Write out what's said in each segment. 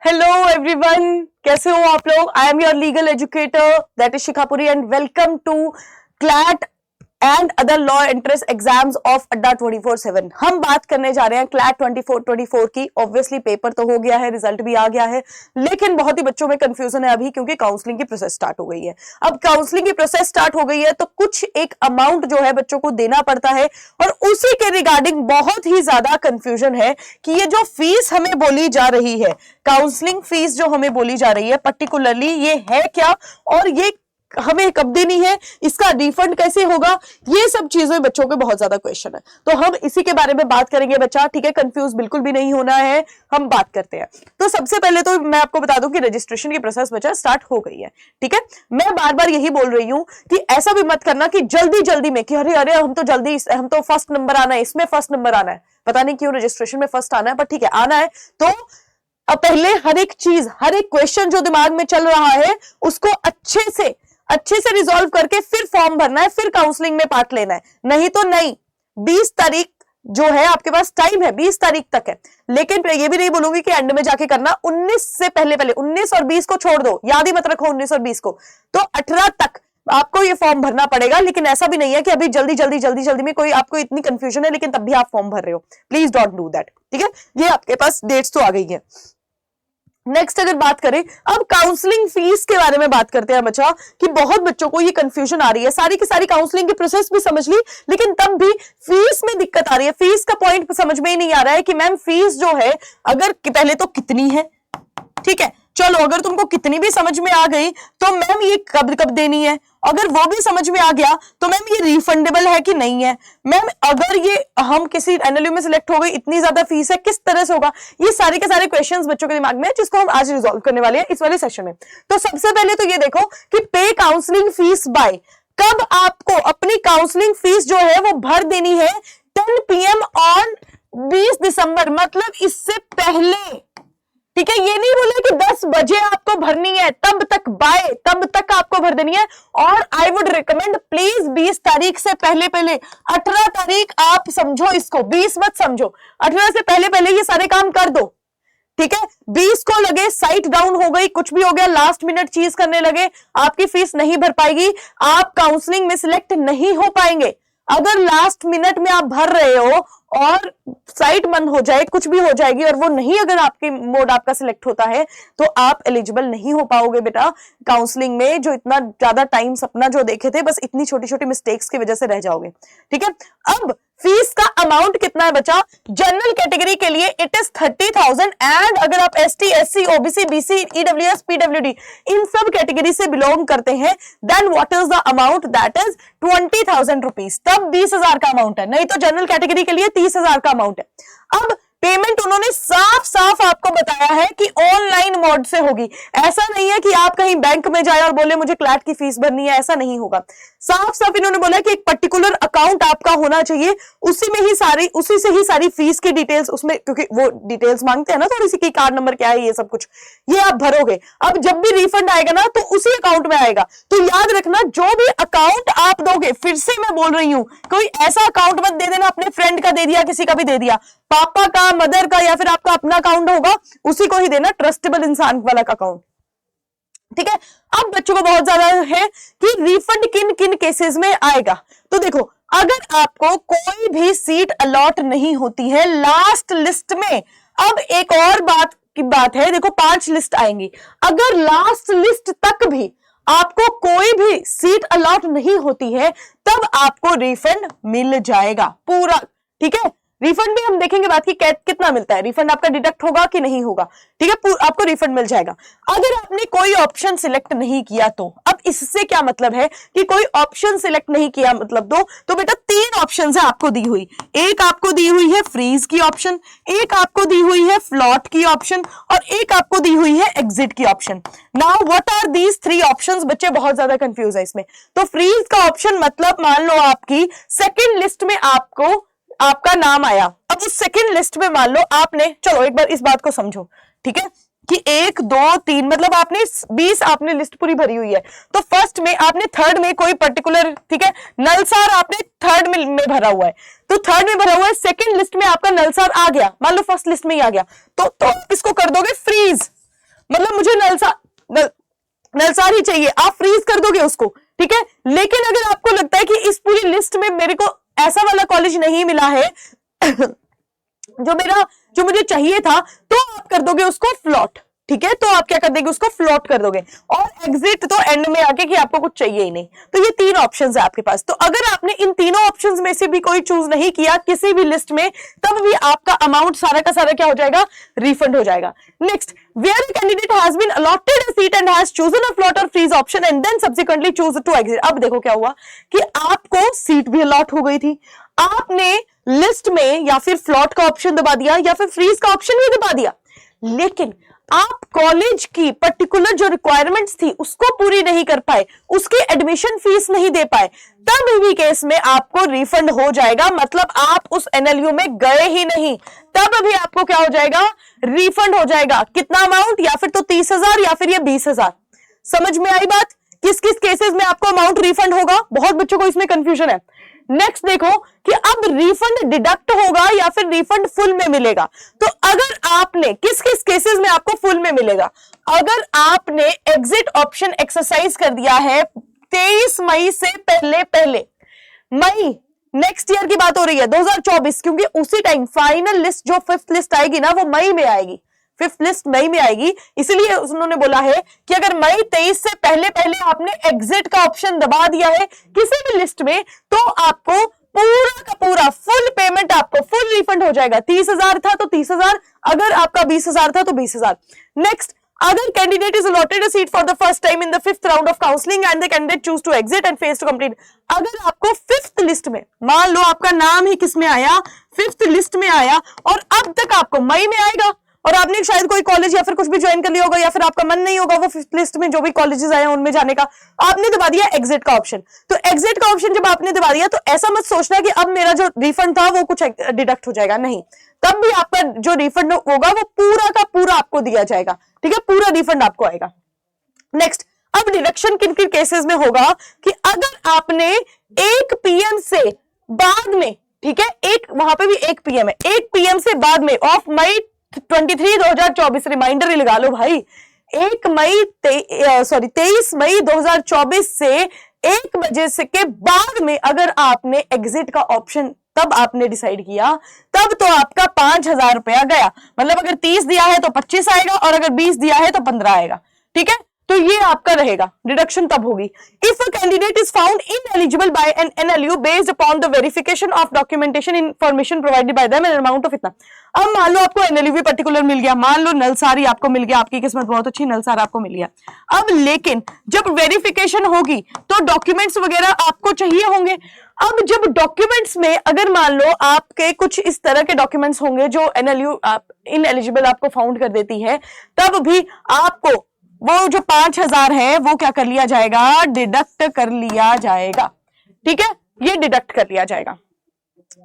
Hello everyone, कैसे हो आप लोग। I am your legal educator that is Shikhapuri and welcome to CLAT and other law entrance exams of Adda 24/7। हम बात करने जा रहे हैं क्लैट 24 की। ऑब्वियसली पेपर तो हो गया है, रिजल्ट भी आ गया है, लेकिन बहुत ही बच्चों में कंफ्यूजन है अभी, क्योंकि काउंसलिंग की प्रोसेस स्टार्ट हो गई है। अब काउंसलिंग की प्रोसेस स्टार्ट हो गई है तो कुछ एक अमाउंट जो है बच्चों को देना पड़ता है, और उसी के रिगार्डिंग बहुत ही ज्यादा कंफ्यूजन है कि ये जो फीस हमें बोली जा रही है, काउंसलिंग फीस जो हमें बोली जा रही है पर्टिकुलरली, ये है क्या और ये हमें कब देनी है, इसका रिफंड कैसे होगा, ये सब चीजों बच्चों के बहुत ज्यादा क्वेश्चन है। तो हम इसी के बारे में बात करेंगे बच्चा, ठीक है। कंफ्यूज बिल्कुल भी नहीं होना है, हम बात करते हैं। तो सबसे पहले तो मैं आपको बता दूं कि रजिस्ट्रेशन की प्रोसेस बच्चा स्टार्ट हो गई है, ठीक है। मैं बार बार यही बोल रही हूं कि ऐसा भी मत करना कि जल्दी जल्दी में कि अरे हम तो फर्स्ट नंबर आना है, इसमें फर्स्ट नंबर आना है। पता नहीं क्यों रजिस्ट्रेशन में फर्स्ट आना है, पर ठीक है, आना है। तो अब पहले हर एक चीज, हर एक क्वेश्चन जो दिमाग में चल रहा है उसको अच्छे से रिजॉल्व करके फिर फॉर्म भरना है, फिर काउंसलिंग में पार्ट लेना है। नहीं तो नहीं। 20 तारीख जो है आपके पास टाइम है, 20 तारीख तक है, लेकिन ये भी नहीं बोलूंगी कि एंड में जाके करना। 19 से पहले 19 और 20 को छोड़ दो, याद ही मत रखो 19 और 20 को। तो 18 तक आपको ये फॉर्म भरना पड़ेगा। लेकिन ऐसा भी नहीं है कि अभी जल्दी में कोई आपको इतनी कंफ्यूजन है लेकिन तब भी आप फॉर्म भर रहे हो। प्लीज डोंट डू दैट, ठीक है। ये आपके पास डेट्स तो आ गई है। नेक्स्ट अगर बात करें अब काउंसलिंग फीस के बारे में बात करते हैं बच्चा, कि बहुत बच्चों को ये कंफ्यूजन आ रही है। सारी की सारी काउंसलिंग की प्रोसेस भी समझ ली, लेकिन तब भी फीस में दिक्कत आ रही है। फीस का पॉइंट समझ में ही नहीं आ रहा है कि मैम फीस जो है अगर पहले तो कितनी है, ठीक है। चलो अगर तुमको कितनी भी समझ में आ गई तो मैम ये कब देनी है, अगर वो भी समझ में आ गया तो मैम ये रिफंडेबल है कि नहीं है, मैम अगर ये हम किसी एनएलयू में सिलेक्ट हो गई, इतनी ज्यादा फीस है, किस तरह से होगा। ये सारे के सारे क्वेश्चंस बच्चों के दिमाग में है, जिसको हम आज रिजॉल्व करने वाले हैं इस वाले सेशन में। तो सबसे पहले तो ये देखो कि पे काउंसलिंग फीस बाय, कब आपको अपनी काउंसलिंग फीस जो है वो भर देनी है। 10 PM ऑन 20 दिसंबर, मतलब इससे पहले, ठीक है। ये नहीं बोले कि 10 बजे आपको भरनी है, तब तक आपको भर देनी है। और आई वुड रिकमेंड प्लीज 20 तारीख से पहले 18 तारीख आप समझो इसको, 20 मत समझो, 18 से पहले ये सारे काम कर दो, ठीक है। 20 को लगे साइट डाउन हो गई, कुछ भी हो गया, लास्ट मिनट चीज करने लगे, आपकी फीस नहीं भर पाएगी, आप काउंसलिंग में सिलेक्ट नहीं हो पाएंगे। अगर लास्ट मिनट में आप भर रहे हो और साइट बंद हो जाए, कुछ भी हो जाएगी, और वो नहीं, अगर आपकी मोड आपका सिलेक्ट होता है तो आप एलिजिबल नहीं हो पाओगे बेटा काउंसलिंग में। जो इतना ज्यादा टाइम सपना जो देखे थे, बस इतनी छोटी छोटी मिस्टेक्स की वजह से रह जाओगे, ठीक है। अब फीस का अमाउंट कितना है बच्चा। जनरल कैटेगरी के लिए इट इज 30,000 एंड अगर आप ST SC OBC BC EWS PWD इन सब कैटेगरी से बिलोंग करते हैं, then what is the amount, that is 20,000 rupees. तब 20,000 का अमाउंट है, नहीं तो जनरल कैटेगरी के लिए 30,000 का अमाउंट है। अब पेमेंट उन्होंने साफ आपको बताया है कि ऑनलाइन मोड से होगी। ऐसा नहीं है कि आप कहीं बैंक में जाए और बोले मुझे क्लैट की फीस भरनी है, ऐसा नहीं होगा। साफ इन्होंने बोला कि एक पर्टिकुलर अकाउंट आपका होना चाहिए, उसी से ही सारी फीस की डिटेल्स उसमें, क्योंकि वो डिटेल्स मांगते हैं ना थोड़ी सी, कि कार्ड नंबर क्या है, ये सब कुछ ये आप भरोगे। अब जब भी रिफंड आएगा ना तो उसी अकाउंट में आएगा। तो याद रखना, जो भी अकाउंट आप दोगे, फिर से मैं बोल रही हूं, कोई ऐसा अकाउंट मत दे देना अपने फ्रेंड का दे दिया, किसी का भी दे दिया, पापा का, मदर का, या फिर आपका अपना अकाउंट होगा उसी को ही देना, ट्रस्टेबल इंसान वाला अकाउंट, ठीक है। अब बच्चों को बहुत ज्यादा है कि रिफंड किन किन केसेस में आएगा। तो देखो, अगर आपको कोई भी सीट अलॉट नहीं होती है लास्ट लिस्ट में, अब एक और बात है, देखो 5 लिस्ट आएंगी, अगर लास्ट लिस्ट तक भी आपको कोई भी सीट अलॉट नहीं होती है, तब आपको रिफंड मिल जाएगा पूरा, ठीक है। रिफंड भी हम देखेंगे बात की कितना मिलता है, रिफंड आपका डिडक्ट होगा कि नहीं होगा, ठीक है, आपको रिफंड मिल जाएगा। अगर आपने कोई ऑप्शन सिलेक्ट नहीं किया तो, अब इससे क्या मतलब है कि कोई ऑप्शन सिलेक्ट नहीं किया मतलब तो बेटा 3 ऑप्शन है आपको दी हुई। एक आपको दी हुई है फ्रीज की ऑप्शन, एक आपको दी हुई है फ्लॉट की ऑप्शन, और एक आपको दी हुई है एग्जिट की option. Now what are these 3 options, बच्चे बहुत ज्यादा कंफ्यूज है इसमें। तो फ्रीज का ऑप्शन मतलब मान लो आपकी सेकेंड लिस्ट में आपका नाम आया, अब उस सेकंड लिस्ट में मान लो आपने, चलो एक बार इस बात को समझो, ठीक है, कि 1 2 3 मतलब आपने 20 आपने लिस्ट पूरी भरी हुई है। तो फर्स्ट में आपने थर्ड में कोई पर्टिकुलर, ठीक है, नलसार आपने थर्ड में भरा हुआ है, तो थर्ड में भरा हुआ है, सेकंड लिस्ट में आपका नलसार आ गया, मान लो फर्स्ट लिस्ट में ही आ गया, तो आप इसको कर दोगे फ्रीज, ही चाहिए, आप फ्रीज कर दोगे उसको, ठीक है। लेकिन अगर आपको लगता है कि इस पूरी लिस्ट में मेरे को ऐसा वाला कॉलेज नहीं मिला है जो मुझे चाहिए था, तो आप कर दोगे उसको फ्लॉट, ठीक है। तो आप क्या कर देंगे, उसको फ्लॉट कर दोगे, और एग्जिट तो एंड में आके कि आपको कुछ चाहिए ही नहीं। तो ये 3 ऑप्शंस है आपके पास। तो अगर आपने इन तीनों ऑप्शंस में से भी कोई चूज नहीं किया किसी भी लिस्ट में, तब भी आपका अमाउंट सारा का सारा क्या हो जाएगा, रिफंड हो जाएगा। Next, where a candidate has been allotted a seat and has chosen a float और freeze option and then subsequently choose to exit. अब देखो क्या हुआ कि आपको सीट भी अलॉट हो गई थी, आपने लिस्ट में या फिर फ्लॉट का ऑप्शन दबा दिया या फिर फ्रीज का ऑप्शन भी दबा दिया, लेकिन आप कॉलेज की पर्टिकुलर जो रिक्वायरमेंट्स थी उसको पूरी नहीं कर पाए, उसकी एडमिशन फीस नहीं दे पाए, तब भी केस में आपको रिफंड हो जाएगा। मतलब आप उस एनएलयू में गए ही नहीं, तब भी आपको क्या हो जाएगा, रिफंड हो जाएगा। कितना अमाउंट, या फिर तो 30,000 या फिर ये 20,000। समझ में आई बात? किस किस केसेस में आपको अमाउंट रिफंड होगा, बहुत बच्चों को इसमें कंफ्यूजन है। नेक्स्ट देखो कि अब रिफंड डिडक्ट होगा या फिर रिफंड फुल में मिलेगा। तो अगर आपने किस किस केसेस में आपको फुल में मिलेगा, अगर आपने एग्जिट ऑप्शन एक्सरसाइज कर दिया है 23 मई से पहले मई नेक्स्ट ईयर की बात हो रही है 2024, क्योंकि उसी टाइम फाइनल लिस्ट जो 5th लिस्ट आएगी ना वो मई में आएगी, 5th लिस्ट मई में आएगी। इसीलिए उन्होंने बोला है कि अगर मई 23 से पहले आपने एग्जिट का ऑप्शन दबा दिया है किसी भी लिस्ट में, तो आपको पूरा का पूरा फुल पेमेंट, आपको फुल रिफंड हो जाएगा। 30,000 था तो 30,000, अगर आपका 20,000 था तो 20,000। Next, other candidate is allotted a seat for the first time in the 5th round of counseling and the candidate choose to exit and fails to complete। अगर आपको 5th लिस्ट में, मान लो आपका नाम ही किस में आया, 5th लिस्ट में आया, और अब तक आपको मई में आएगा और आपने शायद कोई कॉलेज या फिर कुछ भी ज्वाइन कर लिया होगा, या फिर आपका मन नहीं होगा वो 5th लिस्ट में जो भी कॉलेजेस आए उनमें जाने का, आपने दबा दिया एग्जिट का ऑप्शन। तो एग्जिट का ऑप्शन जब आपने दबा दिया तो ऐसा मत सोचना कि अब मेरा जो रिफंड था वो कुछ डिडक्ट हो जाएगा, नहीं, तब भी आपका जो रिफंड होगा वो पूरा का पूरा आपको दिया जाएगा, ठीक है, पूरा रिफंड आपको आएगा। नेक्स्ट, अब डिडक्शन किन किन केसेस में होगा कि अगर आपने 1 PM से बाद में, ठीक है, एक वहां पे भी 1 PM है, 1 PM से बाद में ऑफ मई 23 2024, रिमाइंडर ही लगा लो भाई, 23 मई 2024 से 1 बजे से के बाद में अगर आपने एग्जिट का ऑप्शन तब आपने डिसाइड किया, तब तो आपका 5,000 रुपया गया। मतलब अगर 30 दिया है तो 25 आएगा, और अगर 20 दिया है तो 15 आएगा, ठीक है। तो ये आपका रहेगा, डिडक्शन तब होगी। If a candidate is found ineligible by an NLU based upon the verification of documentation information provided by them an amount of इतना। अब मान लो आपको एनएलयू भी पर्टिकुलर मिल गया, मान लो नलसारी आपको मिल गया, आपकी किस्मत बहुत अच्छी, नलसार आपको मिल गया। अब लेकिन जब वेरिफिकेशन होगी तो डॉक्यूमेंट्स वगैरह आपको चाहिए होंगे। अब जब डॉक्यूमेंट्स में अगर मान लो आपके कुछ इस तरह के डॉक्यूमेंट्स होंगे जो एनएलयू इनएलिजिबल आपको फाउंड कर देती है, तब भी आपको वो जो 5,000 है वो क्या कर लिया जाएगा, डिडक्ट कर लिया जाएगा, ठीक है, ये डिडक्ट कर लिया जाएगा।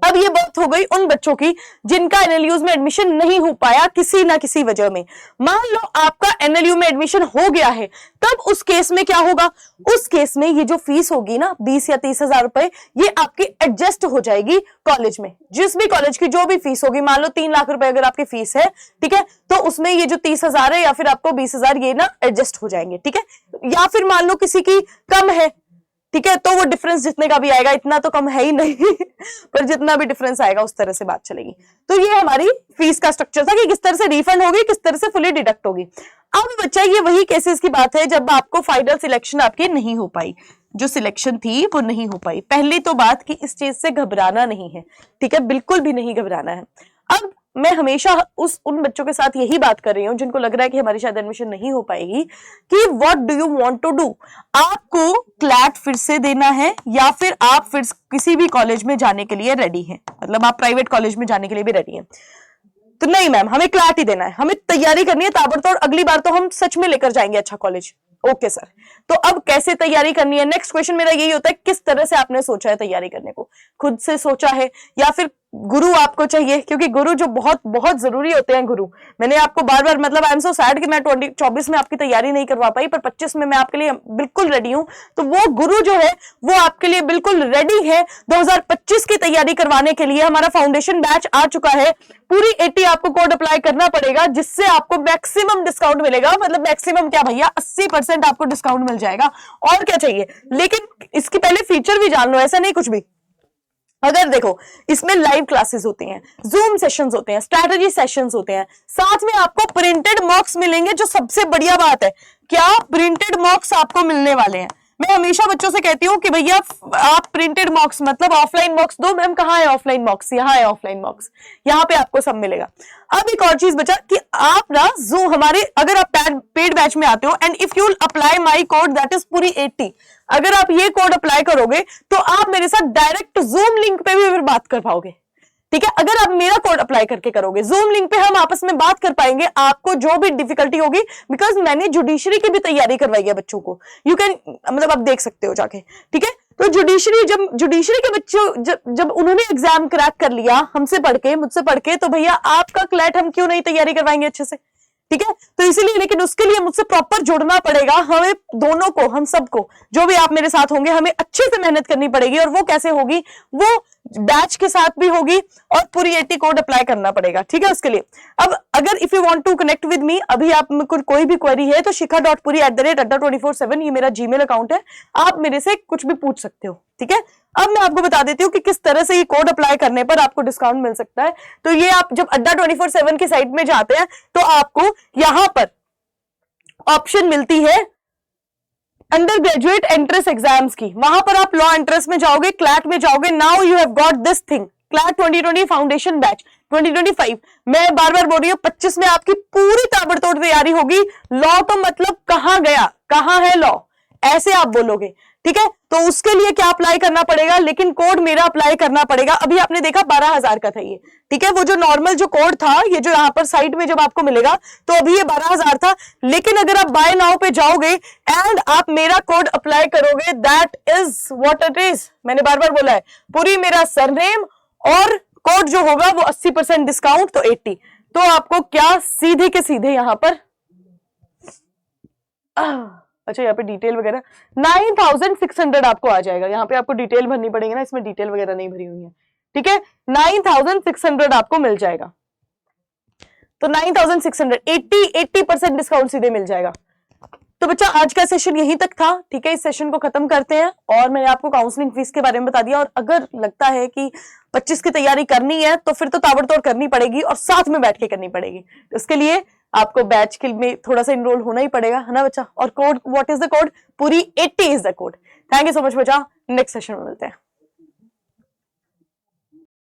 अब ये बात हो गई उन बच्चों की जिनका एनएलयूज में एडमिशन नहीं हो पाया किसी ना किसी वजह में। मान लो आपका एनएलयू में एडमिशन हो गया है, तब उस केस में क्या होगा, उस केस में ये जो फीस होगी ना 20 या 30,000 रुपए, ये आपकी एडजस्ट हो जाएगी कॉलेज में। जिस भी कॉलेज की जो भी फीस होगी, मान लो 3 लाख रुपए अगर आपकी फीस है, ठीक है, तो उसमें ये जो 30,000 है या फिर आपको 20,000 ये ना एडजस्ट हो जाएंगे, ठीक है। या फिर मान लो किसी की कम है, ठीक है, तो वो डिफरेंस जितने का भी आएगा, इतना तो कम है ही नहीं पर जितना भी डिफरेंस आएगा उस तरह से बात चलेगी। तो ये हमारी फीस का स्ट्रक्चर था कि किस तरह से रिफंड होगी, किस तरह से फुली डिडक्ट होगी। अब बच्चा ये वही केसेस की बात है जब आपको फाइनल सिलेक्शन आपकी नहीं हो पाई, जो सिलेक्शन थी वो नहीं हो पाई। पहली तो बात कि इस चीज से घबराना नहीं है, ठीक है, बिल्कुल भी नहीं घबराना है। अब मैं हमेशा उन बच्चों के साथ यही बात कर रही हूँ जिनको लग रहा है कि हमारी शायद एडमिशन नहीं हो पाएगी, कि what do you want to do. आपको क्लैट फिर से देना है या फिर आप फिर किसी भी कॉलेज में जाने के लिए रेडी हैं, मतलब आप प्राइवेट कॉलेज में जाने के लिए भी रेडी हैं। तो नहीं मैम, हमें क्लैट ही देना है, हमें तैयारी करनी है ताबड़तोड़, अगली बार तो हम सच में लेकर जाएंगे अच्छा कॉलेज। ओके सर, तो अब कैसे तैयारी करनी है, नेक्स्ट क्वेश्चन मेरा यही होता है, किस तरह से आपने सोचा है तैयारी करने को, खुद से सोचा है या फिर गुरु आपको चाहिए, क्योंकि गुरु जो बहुत बहुत जरूरी होते हैं गुरु। मैंने आपको बार बार, मतलब आई एम सो सैड कि मैं 24 में आपकी तैयारी नहीं करवा पाई, पर 25 में मैं आपके लिए बिल्कुल रेडी हूं। तो वो गुरु जो है वो आपके लिए बिल्कुल रेडी है 2025 की तैयारी करवाने के लिए। हमारा फाउंडेशन बैच आ चुका है। पूरी 80 आपको कोड अप्लाई करना पड़ेगा, जिससे आपको मैक्सिमम डिस्काउंट मिलेगा। मतलब मैक्सिमम क्या भैया, 80% आपको डिस्काउंट मिल जाएगा। और क्या चाहिए, लेकिन इसकी पहले फीचर भी जान लो, ऐसा नहीं कुछ भी। अगर देखो, इसमें लाइव क्लासेस होती हैं, जूम सेशंस होते हैं, स्ट्रैटेजी सेशंस होते हैं, साथ में आपको प्रिंटेड मॉक्स मिलेंगे। जो सबसे बढ़िया बात है, क्या प्रिंटेड मॉक्स आपको मिलने वाले हैं। मैं हमेशा बच्चों से कहती हूँ कि भैया आप प्रिंटेड मॉक्स, मतलब ऑफलाइन मॉक्स दो। मैम कहाँ है ऑफलाइन मॉक्स, यहाँ है ऑफलाइन मॉक्स, यहाँ पे आपको सब मिलेगा। अब एक और चीज बचा कि आप ना जो हमारे, अगर आप पेड बैच में आते हो and if you apply my code that is पूरी 80, अगर आप ये कोड अप्लाई करोगे तो आप मेरे साथ डायरेक्ट जूम लिंक पे भी फिर बात कर पाओगे। ठीक है, अगर आप मेरा कोड अप्लाई करके करोगे, जूम लिंक पे हम आपस में बात कर पाएंगे। आपको जो भी डिफिकल्टी होगी, बिकॉज मैंने जुडिशरी की भी तैयारी करवाई है बच्चों को, यू कैन, मतलब आप देख सकते हो जाके। ठीक है, तो जुडिशरी के बच्चों जब उन्होंने एग्जाम क्रैक कर लिया हमसे पढ़ के, मुझसे पढ़ के, तो भैया आपका क्लैट हम क्यों नहीं तैयारी करवाएंगे अच्छे से। ठीक है, तो इसीलिए, लेकिन उसके लिए मुझसे प्रॉपर जुड़ना पड़ेगा। हमें दोनों को, हम सबको, जो भी आप मेरे साथ होंगे, हमें अच्छे से मेहनत करनी पड़ेगी। और वो कैसे होगी, वो बैच के साथ भी होगी और पूरी 80 कोड अप्लाई करना पड़ेगा। ठीक है, उसके लिए अब अगर if you want to connect with me, अभी आप में कोई भी क्वेरी है तो shikha.puri@adda247 ये मेरा जीमेल अकाउंट है, आप मेरे से कुछ भी पूछ सकते हो। ठीक है, अब मैं आपको बता देती हूँ कि किस तरह से ये कोड अप्लाई करने पर आपको डिस्काउंट मिल सकता है। तो ये आप जब adda247 की साइट में जाते हैं तो आपको यहां पर ऑप्शन मिलती है अंडर ग्रेजुएट एंट्रेंस एग्जाम्स की। वहां पर आप लॉ एंट्रेंस में जाओगे, क्लैट में जाओगे। Now you have got this thing, CLAT 2020 foundation batch 2025। मैं बार बार बोल रही हूँ, 25 में आपकी पूरी ताबड़तोड़ तैयारी होगी। लॉ तो मतलब कहां गया, कहां है लॉ, ऐसे आप बोलोगे। ठीक है, तो उसके लिए क्या अप्लाई करना पड़ेगा, लेकिन कोड मेरा अप्लाई करना पड़ेगा। अभी आपने देखा 12,000 का था ये। ठीक है, वो जो नॉर्मल जो कोड था, ये जो यहाँ पर साइट में जब आपको मिलेगा, तो अभी ये 12,000 था। लेकिन अगर आप बाय नाउ पे जाओगे एंड आप मेरा कोड अप्लाई करोगे, that is what it is. मैंने बार बार बोला है, पूरी मेरा सरनेम और कोड जो होगा वो 80% डिस्काउंट, तो 80। तो आपको क्या सीधे के सीधे यहाँ पर अच्छा, यहाँ पे डिटेल वगैरह 9,600 आपको आ जाएगा। यहाँ पे आपको डिटेल भरनी पड़ेगी ना, इसमें डिटेल वगैरह नहीं भरी हुई है। ठीक है, 9,600 आपको मिल जाएगा। तो 9,600 80% डिस्काउंट सीधे मिल जाएगा। तो बच्चा आज का सेशन यहीं तक था। ठीक है, इस सेशन को खत्म करते हैं। और मैंने आपको काउंसलिंग फीस के बारे में बता दिया। और अगर लगता है कि 25 की तैयारी करनी है तो फिर तो ताबड़तोड़ करनी पड़ेगी और साथ में बैठ के करनी पड़ेगी। उसके लिए आपको बैच के में थोड़ा सा इनरोल होना ही पड़ेगा, है ना बच्चा। और code, what is the code, पूरी 80 is the code. Thank you so much बच्चा, नेक्स्ट सेशन में मिलते हैं।